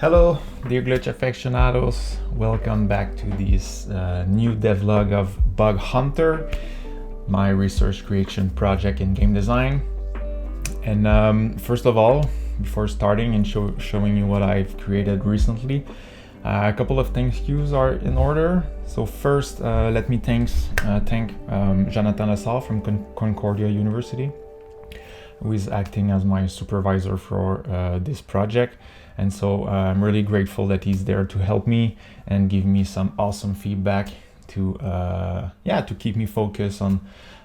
Hello, dear glitch aficionados. Welcome back to this new devlog of Bug Hunter, my research creation project in game design. And first of all, before starting and showing you what I've created recently, a couple of thank yous are in order. So first, let me thank Jonathan Lasalle from Concordia University, who is acting as my supervisor for this project. And so I'm really grateful that he's there to help me and give me some awesome feedback to keep me focused on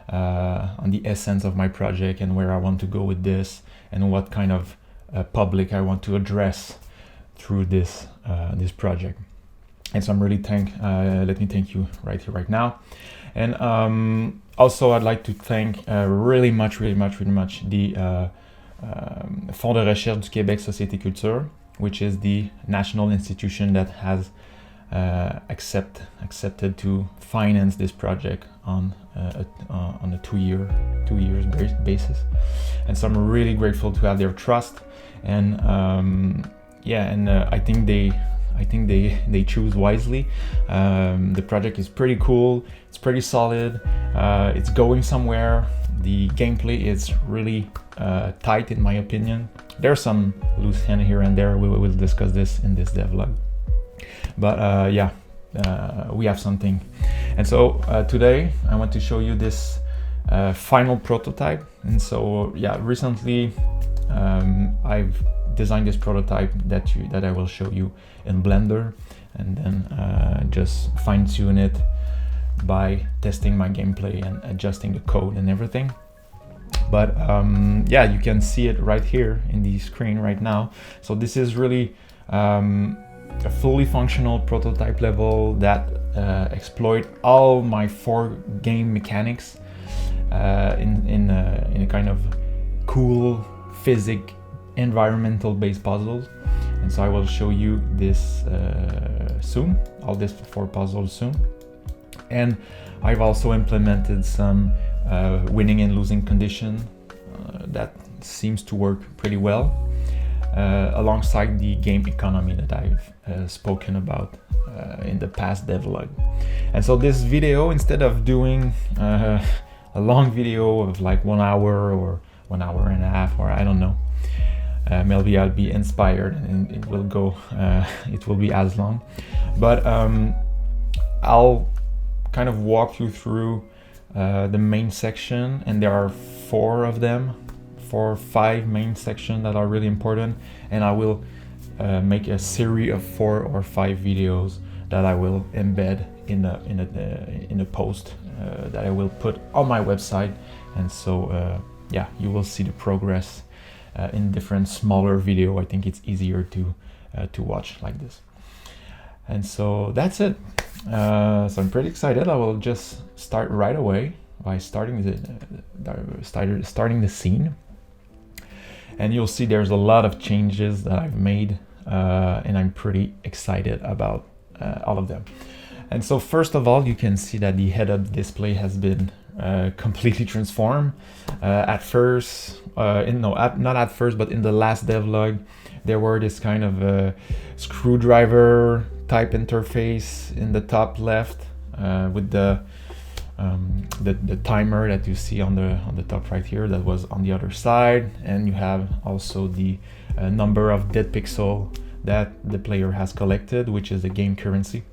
the essence of my project and where I want to go with this and what kind of public I want to address through this project. And so I'm really let me thank you right here, right now. And also I'd like to thank really much the Fonds de Recherche du Québec Société Culture, which is the national institution that has accepted to finance this project on a 2 years basis. And so I'm really grateful to have their trust. And I think they choose wisely. The project is pretty cool. It's pretty solid. It's going somewhere. The gameplay is really tight, in my opinion. There's some loose end here and there. We will discuss this in this devlog. But we have something. And so today I want to show you this final prototype. And so recently I've designed this prototype that I will show you in Blender, and then just fine-tune it by testing my gameplay and adjusting the code and everything. But you can see it right here in the screen right now. So this is really a fully functional prototype level that exploit all my 4 game mechanics in a kind of cool physics environmental based puzzles. And so I will show you this soon, all these 4 puzzles soon. And I've also implemented some winning and losing condition that seems to work pretty well alongside the game economy that I've spoken about in the past devlog. And so this video, instead of doing a long video of like 1 hour or 1 hour and a half, or I don't know, maybe I'll be inspired and it will be as long, but I'll kind of walk you through the main section, and there are 4 of them, 4 or 5 main sections that are really important, and I will make a series of 4 or 5 videos that I will embed in a post that I will put on my website. And so you will see the progress in different smaller video. I think it's easier to watch like this. And so that's it. So I'm pretty excited. I will just start right away by starting the scene. And you'll see there's a lot of changes that I've made, and I'm pretty excited about all of them. And so first of all, you can see that the head-up display has been completely transformed. At first, not at first, but in the last devlog, there were this kind of screwdriver type interface in the top left with the timer that you see on the top right here that was on the other side, and you have also the number of dead pixel that the player has collected, which is the game currency.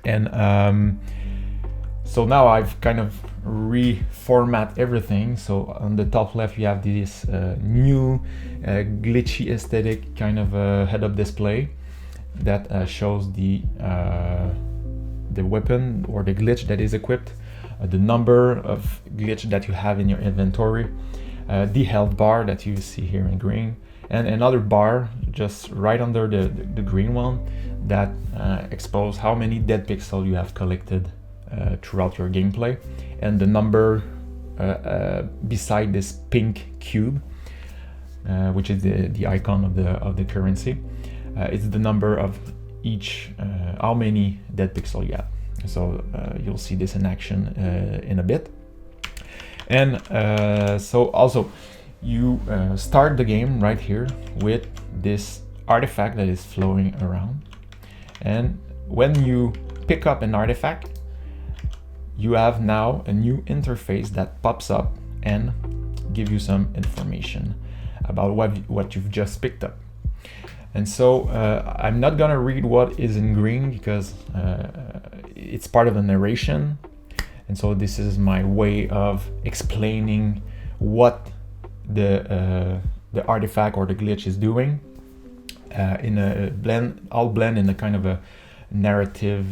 And so now I've kind of reformat everything. So on the top left you have this new glitchy aesthetic kind of head-up display that shows the weapon or the glitch that is equipped, the number of glitch that you have in your inventory, the health bar that you see here in green, and another bar just right under the green one that exposes how many dead pixels you have collected throughout your gameplay, and the number beside this pink cube, which is the icon of the currency. It's the number of each, how many dead pixels you have. So you'll see this in action in a bit. And so also you start the game right here with this artifact that is flowing around. And when you pick up an artifact, you have now a new interface that pops up and give you some information about what you've just picked up. And so I'm not gonna read what is in green because it's part of the narration. And so this is my way of explaining what the artifact or the glitch is doing in a blend, all blend in a kind of a narrative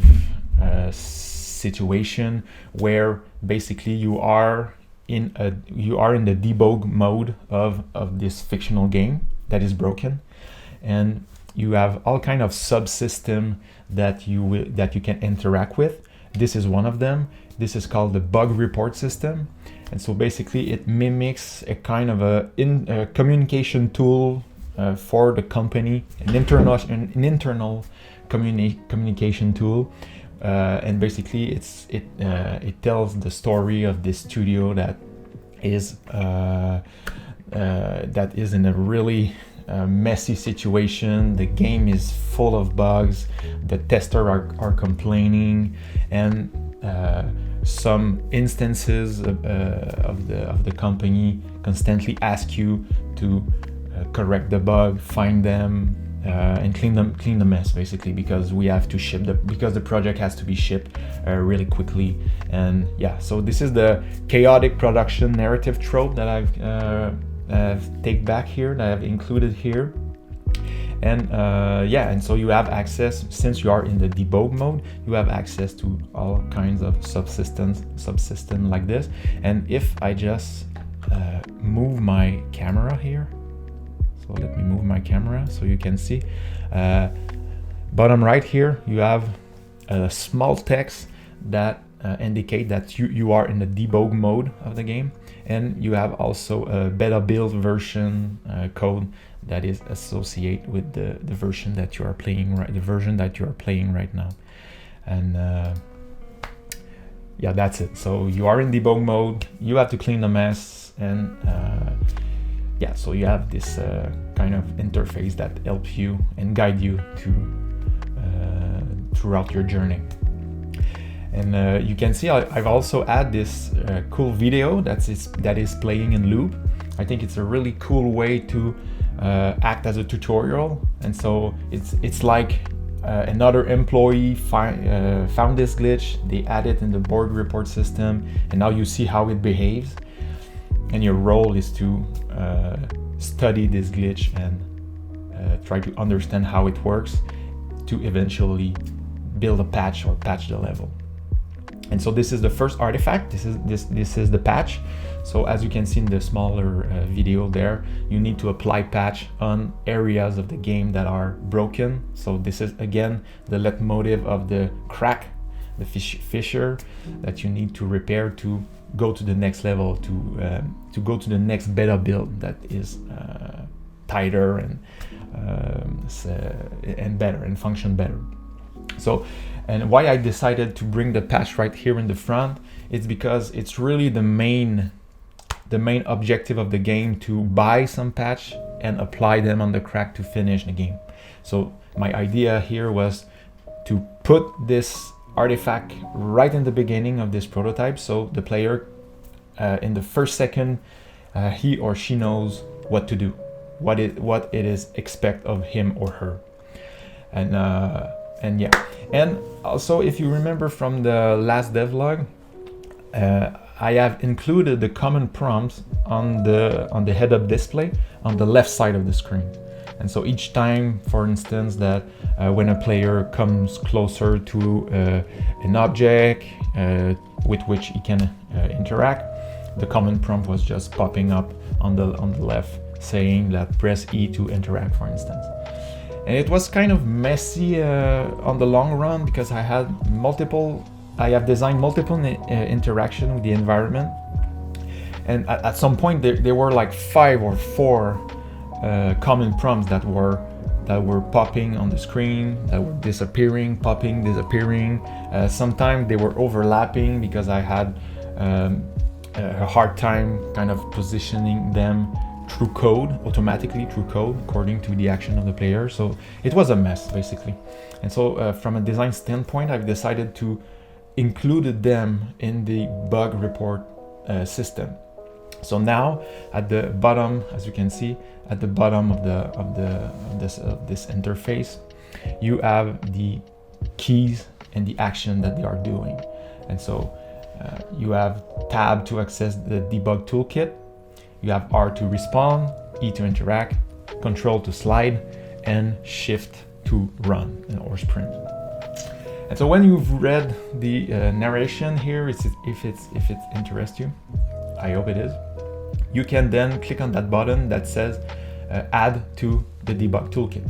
situation where basically you are in the debug mode of this fictional game that is broken, and you have all kind of subsystem that you can interact with. This is one of them. This is called the bug report system, and so basically it mimics a kind of a communication tool for the company, an internal communication tool, and basically it tells the story of this studio that is in a really messy situation. The game is full of bugs. The testers are complaining, and some instances of the company constantly ask you to correct the bug, find them, and clean the mess, basically, because we have to ship because the project has to be shipped really quickly. And yeah, so this is the chaotic production narrative trope that I've take back here, that I've included here. And and so you have access, since you are in the debug mode, you have access to all kinds of subsystems like this. And if I just move my camera here, so let me move my camera so you can see, bottom right here you have a small text that indicate that you are in the debug mode of the game, and you have also a beta build version code that is associated with the version that you are playing right now. And yeah, that's it. So you are in debug mode, you have to clean the mess, and yeah, so you have this kind of interface that helps you and guide you throughout your journey. And you can see I've also added this cool video that is playing in loop. I think it's a really cool way to act as a tutorial. And so it's like another employee found this glitch, they add it in the board report system, and now you see how it behaves. And your role is to study this glitch and try to understand how it works to eventually build a patch or patch the level. And so this is the first artifact. This is the patch. So as you can see in the smaller video there, you need to apply patch on areas of the game that are broken. So this is again the leitmotif of the crack, the fissure that you need to repair to go to the next level, to go to the next beta build that is tighter and better and function better. So, and why I decided to bring the patch right here in the front, it's because it's really the main objective of the game, to buy some patch and apply them on the crack to finish the game. So my idea here was to put this artifact right in the beginning of this prototype, so the player in the first second he or she knows what to do, what it is expect of him or her. And yeah, and also if you remember from the last devlog, I have included the common prompts on the head-up display on the left side of the screen. And so each time, for instance, that when a player comes closer to an object with which he can interact, the common prompt was just popping up on the left, saying that press E to interact, for instance. And it was kind of messy on the long run, because I have designed multiple interaction with the environment, and at some point there were like 5 or 4 common prompts that were popping on the screen, that were disappearing, popping, disappearing. Sometimes they were overlapping because I had a hard time kind of positioning them through code, automatically through code, according to the action of the player. So it was a mess, basically. And so from a design standpoint, I've decided to include them in the bug report system. So now at the bottom, as you can see, at the bottom of this interface, you have the keys and the action that they are doing. And so you have tab to access the debug toolkit, you have R to respond, E to interact, control to slide, and shift to run or sprint. And so when you've read the narration here, if it interests you, I hope it is, you can then click on that button that says add to the debug toolkit.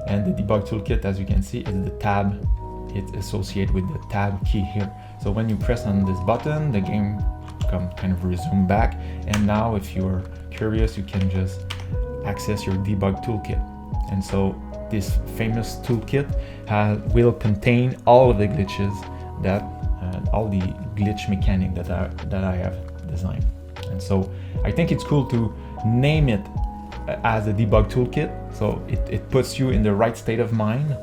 And the debug toolkit, as you can see, is the tab. It's associated with the tab key here. So when you press on this button, the game kind of resume back. And now if you're curious, you can just access your debug toolkit. And so this famous toolkit will contain all of the glitches that, all the glitch mechanic that I have designed. And so I think it's cool to name it as a debug toolkit. So it puts you in the right state of mind.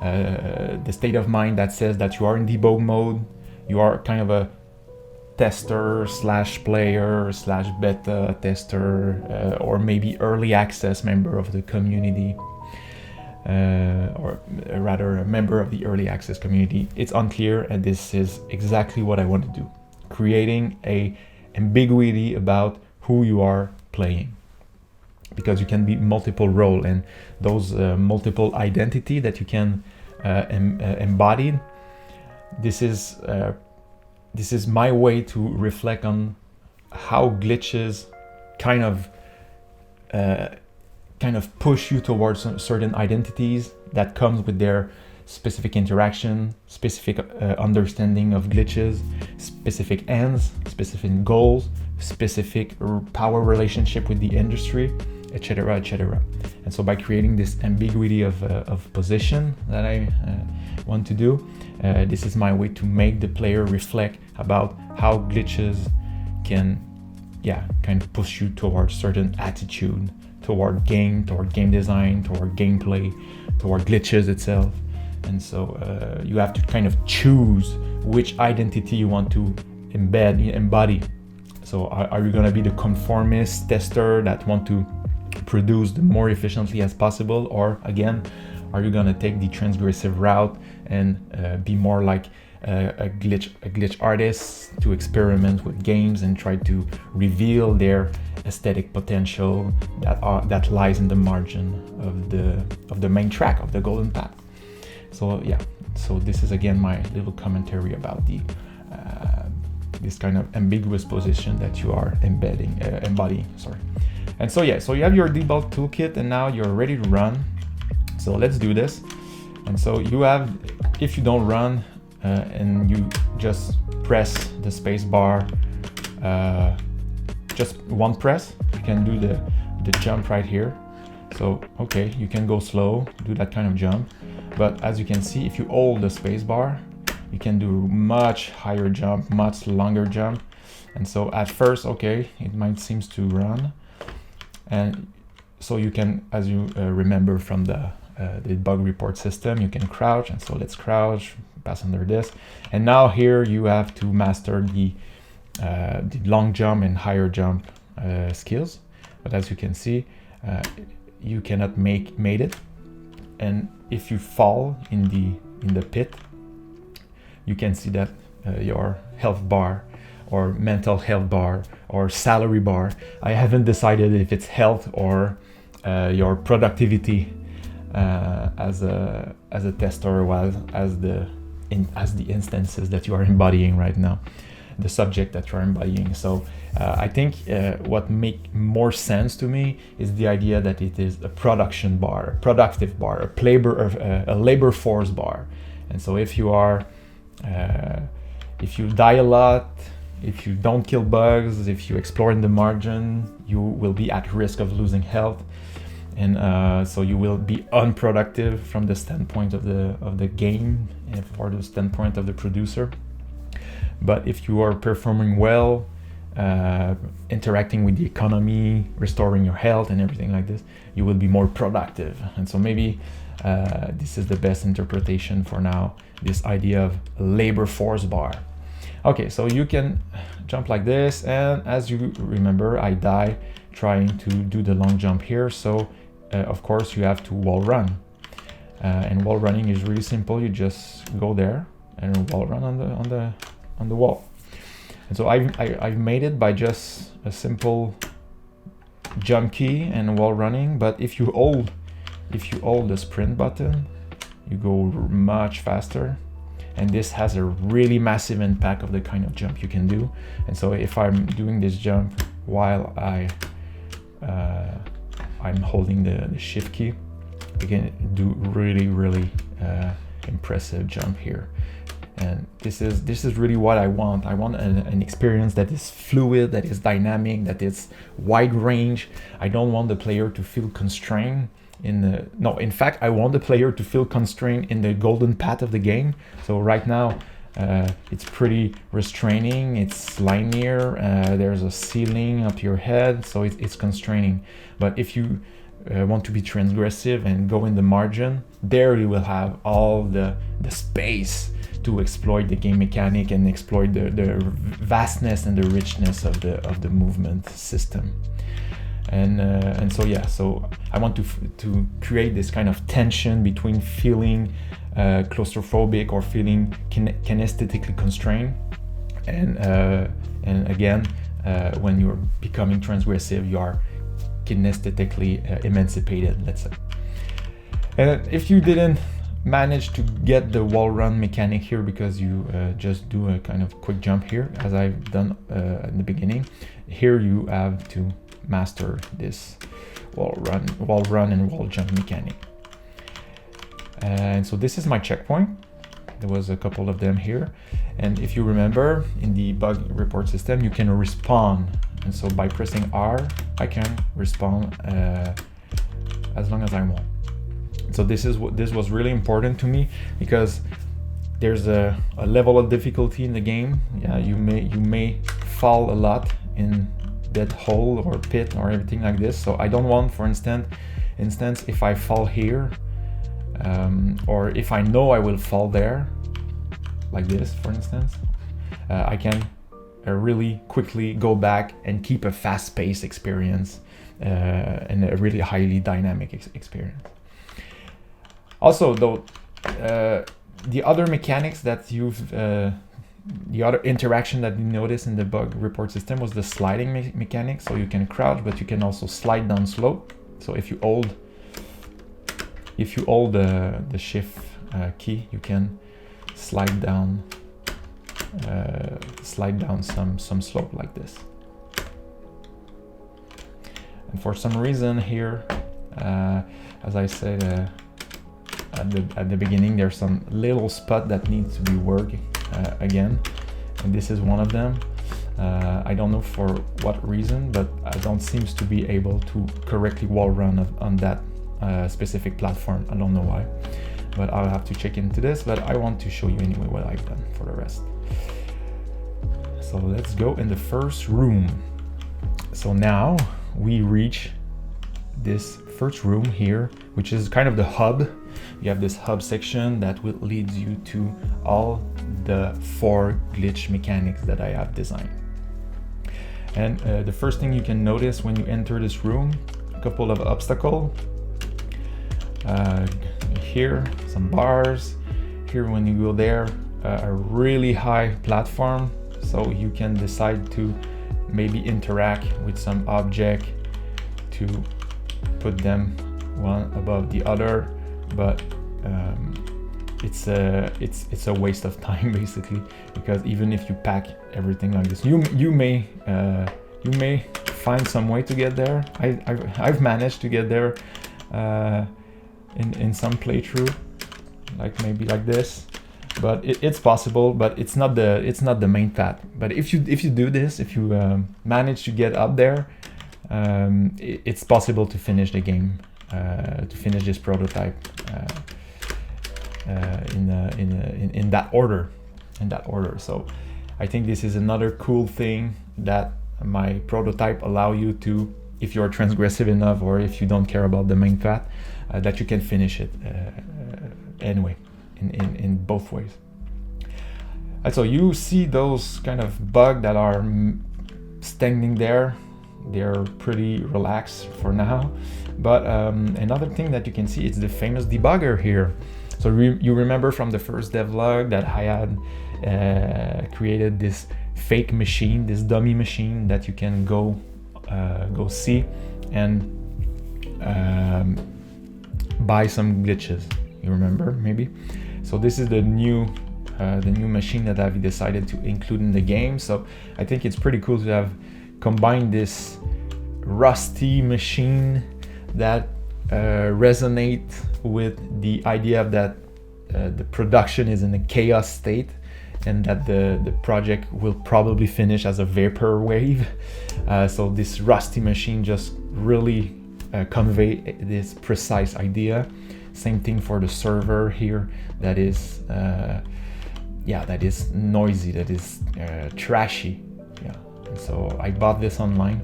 The state of mind that says that you are in debug mode, you are kind of a tester / player / beta tester, or maybe early access member of the community, or rather a member of the early access community. It's unclear, and this is exactly what I want to do, creating a ambiguity about who you are playing, because you can be multiple role, and those multiple identity that you can embody. This is my way to reflect on how glitches kind of push you towards certain identities that comes with their specific interaction, specific understanding of glitches, specific ends, specific goals, specific power relationship with the industry, etc., etc. And so by creating this ambiguity of position that I want to do, this is my way to make the player reflect about how glitches can, kind of push you towards certain attitude, toward game design, toward gameplay, toward glitches itself. And so you have to kind of choose which identity you want to embody. So are you going to be the conformist tester that want to produce the more efficiently as possible, or again, are you going to take the transgressive route and be more like a glitch artist to experiment with games and try to reveal their aesthetic potential that lies in the margin of the main track of the golden path? So so this is again my little commentary about the this kind of ambiguous position that you are embodying. And so so you have your debug toolkit, and now you're ready to run. So let's do this. And so you have, if you don't run and you just press the space bar, just one press, you can do the jump right here. So okay, you can go slow, do that kind of jump. But as you can see, if you hold the space bar, you can do much higher jump, much longer jump. And so at first, okay, it might seem to run. And so you can, as you remember from the bug report system, you can crouch. And so let's crouch, pass under this. And now here you have to master the long jump and higher jump skills. But as you can see, you cannot made it. And if you fall in the pit, you can see that your health bar or mental health bar or salary bar, I haven't decided if it's health or your productivity as a tester, or as the instances that you are embodying right now, the subject that you are embodying. So I think what make more sense to me is the idea that it is a production bar, a productive bar, a labor force bar. And so if you are if you die a lot, if you don't kill bugs, if you explore in the margin, you will be at risk of losing health. And so you will be unproductive from the standpoint of the game, and for the standpoint of the producer. But if you are performing well, interacting with the economy, restoring your health and everything like this, you will be more productive. And so maybe this is the best interpretation for now, this idea of labor force bar. Okay, so you can jump like this, and as you remember, I die trying to do the long jump here, so of course you have to wall run. And wall running is really simple. You just go there and wall run on the wall. And so I've made it by just a simple jump key and wall running. But if you hold the sprint button, you go much faster. And this has a really massive impact of the kind of jump you can do. And so if I'm doing this jump while I'm holding the shift key, you can do really impressive jump here. And this is really what I want. I want an experience that is fluid, that is dynamic, that is wide range. I don't want the player to feel constrained in fact, I want the player to feel constrained in the golden path of the game. So right now, it's pretty restraining, it's linear, there's a ceiling up your head, so it's constraining. But if you want to be transgressive and go in the margin, there you will have all the space to exploit the game mechanic and exploit the vastness and the richness of the movement system. And so I want to create this kind of tension between feeling claustrophobic or feeling kinesthetically constrained, and again, when you're becoming transgressive, you are kinesthetically emancipated, let's say. And if you didn't manage to get the wall run mechanic here because you just do a kind of quick jump here, as I've done in the beginning, here you have to master this wall run and wall jump mechanic. And so this is my checkpoint. There was a couple of them here, and if you remember, in the bug report system you can respawn, and so by pressing R I can respawn as long as I want. So this was really important to me, because there's a level of difficulty in the game. Yeah, you may fall a lot in that hole or pit or everything like this. So I don't want, for instance, if I fall here, or if I know I will fall there, like this, for instance, I can really quickly go back and keep a fast-paced experience and a really highly dynamic experience. Also, though, the other mechanics that the other interaction that you notice in the bug report system was the sliding mechanic. So you can crouch, but you can also slide down slope. So if you hold the shift key, you can slide down some slope like this. And for some reason here, as I said at the beginning, there's some little spot that needs to be worked again, and this is one of them. I don't know for what reason, but I don't seem to be able to correctly wall run on that specific platform. I don't know why, but I'll have to check into this. But I want to show you anyway what I've done for the rest. So let's go in the first room. So now we reach this first room here, which is kind of the hub. You have this hub section that will lead you to all the 4 glitch mechanics that I have designed. And the first thing you can notice when you enter this room, a couple of obstacles. Here, some bars. Here, when you go there, a really high platform. So you can decide to maybe interact with some object to put them one above the other, but it's a waste of time basically, because even if you pack everything like this, you may find some way to get there. I've managed to get there in some playthrough, like maybe like this, but it's possible, but it's not the main path. But if you do this, if you manage to get up there, it's possible to finish the game, to finish this prototype in that order. So I think this is another cool thing that my prototype allow you to, if you're transgressive enough or if you don't care about the main path, that you can finish it anyway, in both ways. And so you see those kind of bugs that are standing there. They're pretty relaxed for now. But another thing that you can see is the famous debugger here. So you remember from the first devlog that I had created this fake machine, this dummy machine that you can go see and buy some glitches. You remember maybe? So this is the new machine that I've decided to include in the game. So I think it's pretty cool to have combined this rusty machine that resonate with the idea of that the production is in a chaos state, and that the project will probably finish as a vapor wave. So this rusty machine just really convey this precise idea. Same thing for the server here, that is that is noisy, that is trashy. And so I bought this online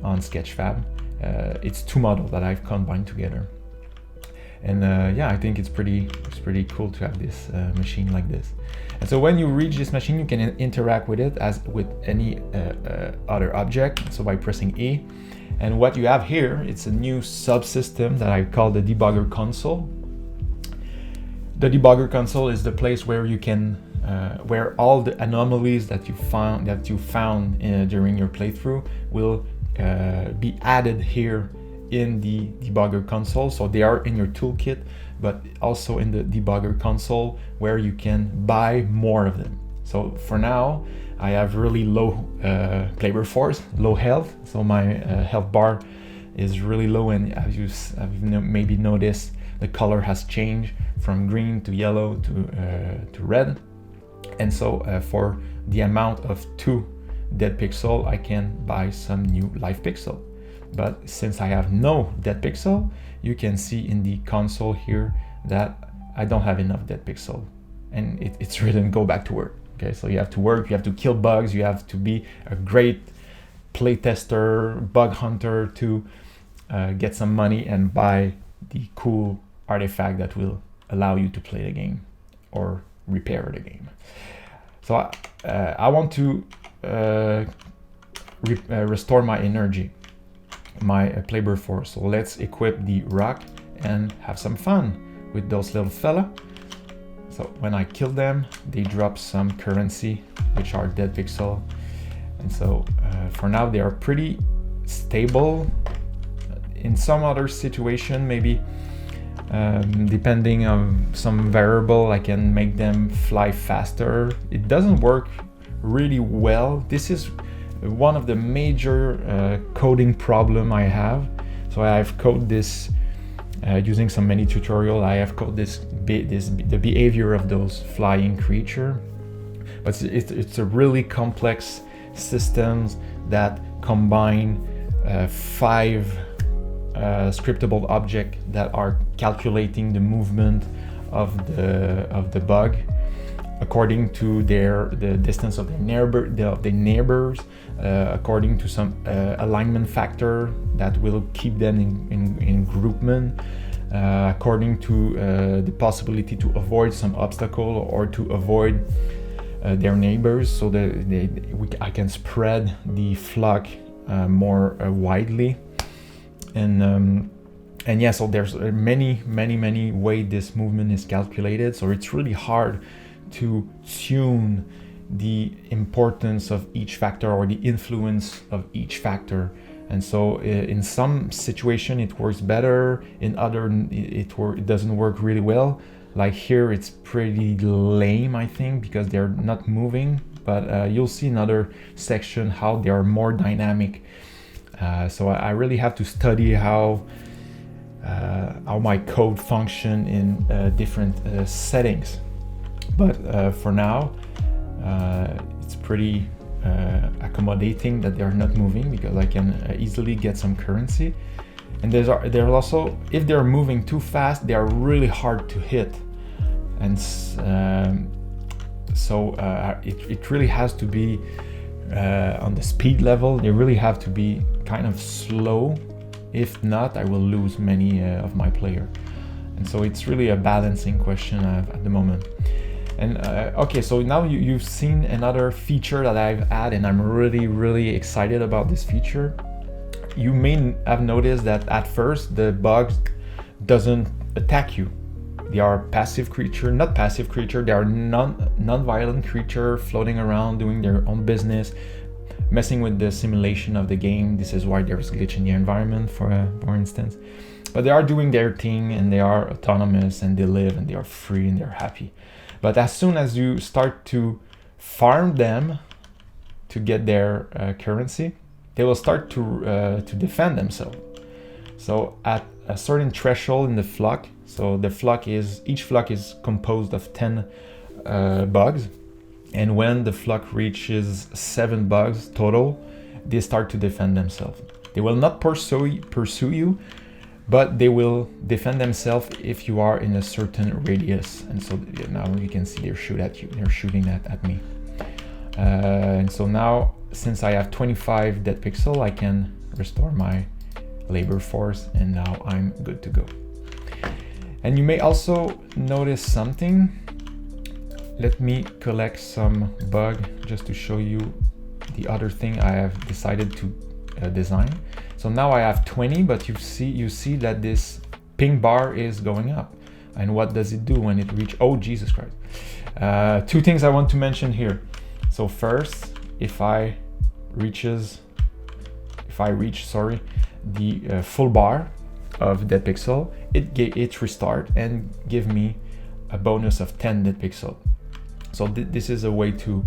on Sketchfab. It's two models that I've combined together, and I think it's pretty cool to have this machine like this. And so when you reach this machine, you can interact with it as with any other object, so by pressing E. And what you have here, it's a new subsystem that I call the debugger console. The debugger console is the place where you can where all the anomalies that you found during your playthrough will be added here in the debugger console. So they are in your toolkit, but also in the debugger console where you can buy more of them. So for now, I have really low labor force, low health. So my health bar is really low, and as you've maybe noticed, the color has changed from green to yellow to red. And so for the amount of 2 dead pixel, I can buy some new live pixel. But since I have no dead pixel, you can see in the console here that I don't have enough dead pixel, and it's written go back to work. Okay, so you have to work, you have to kill bugs, you have to be a great playtester, bug hunter to get some money and buy the cool artifact that will allow you to play the game or repair the game. So I want to restore my energy, my labor force. So let's equip the rock and have some fun with those little fella. So when I kill them, they drop some currency, which are dead pixel. And so for now, they are pretty stable. In some other situation, maybe depending on some variable, I can make them fly faster. It doesn't work really well. This is one of the major coding problem I have. So I've coded this using some many tutorial. I have coded the behavior of those flying creature, but it's a really complex systems that combine 5 scriptable objects that are calculating the movement of the bug according to the distance of the neighbors, according to some alignment factor that will keep them in groupment, according to the possibility to avoid some obstacle or to avoid their neighbors, so that I can spread the flock more widely. And yeah, so there's many ways this movement is calculated. So it's really hard to tune the importance of each factor or the influence of each factor. And so in some situation it works better, in other it doesn't work really well. Like here it's pretty lame, I think, because they're not moving, but you'll see in other section how they are more dynamic. So I really have to study how my code function in different settings. But for now, it's pretty accommodating that they are not moving, because I can easily get some currency. And there's also, if they're moving too fast, they are really hard to hit. And so it really has to be on the speed level, they really have to be kind of slow. If not, I will lose many of my player. And so it's really a balancing question at the moment. And okay, so now you've seen another feature that I've added, and I'm really excited about this feature. You may have noticed that at first the bugs doesn't attack you. They are passive creature, not passive creature, they are non-violent creature floating around doing their own business, messing with the simulation of the game. This is why there's glitch in the environment, for instance. But they are doing their thing, and they are autonomous, and they live, and they are free, and they're happy. But as soon as you start to farm them to get their currency, they will start to defend themselves. So at a certain threshold in the flock, so the flock is, each flock is composed of 10 bugs, and when the flock reaches 7 bugs total, they start to defend themselves. They will not pursue you, but they will defend themselves if you are in a certain radius. And so now you can see they shoot at you. They're shooting at me. And so now, since I have 25 dead pixel, I can restore my labor force, and now I'm good to go. And you may also notice something. Let me collect some bug just to show you the other thing I have decided to design. So now I have 20, but you see that this ping bar is going up. And what does it do when it reaches? Oh, Jesus Christ. 2 things I want to mention here. So first, if I reach the full bar of dead pixel, it restart and give me a bonus of 10 dead pixel. So this is a way to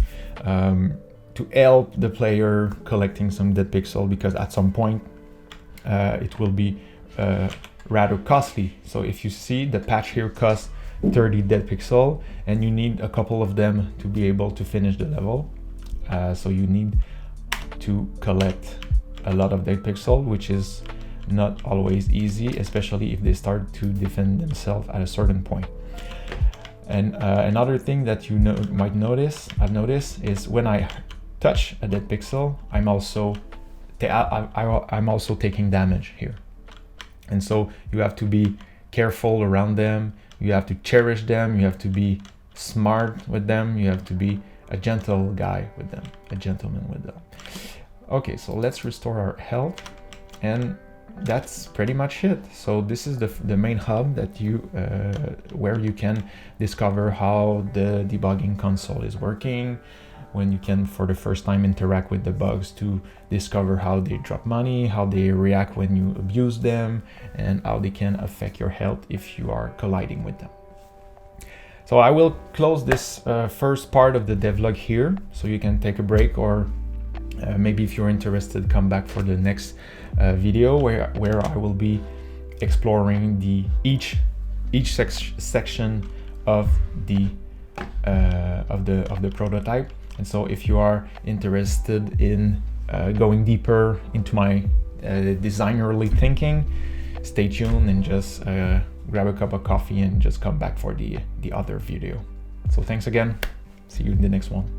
help the player collecting some dead pixel, because at some point it will be rather costly. So if you see, the patch here costs 30 dead pixel, and you need a couple of them to be able to finish the level. So you need to collect a lot of dead pixel, which is not always easy, especially if they start to defend themselves at a certain point. And another thing that you might notice, I've noticed, is when I touch a dead pixel, I'm also taking damage here. And so you have to be careful around them. You have to cherish them. You have to be smart with them. You have to be a gentle guy with them, a gentleman with them. Okay, so let's restore our health, and that's pretty much it. So this is the main hub that where you can discover how the debugging console is working, when you can for the first time interact with the bugs to discover how they drop money, how they react when you abuse them, and how they can affect your health if you are colliding with them. So I will close this first part of the devlog here, so you can take a break, or maybe if you're interested, come back for the next video where I will be exploring each section of the prototype. And so if you are interested in going deeper into my designerly thinking, stay tuned and just grab a cup of coffee and just come back for the other video. So thanks again. See you in the next one.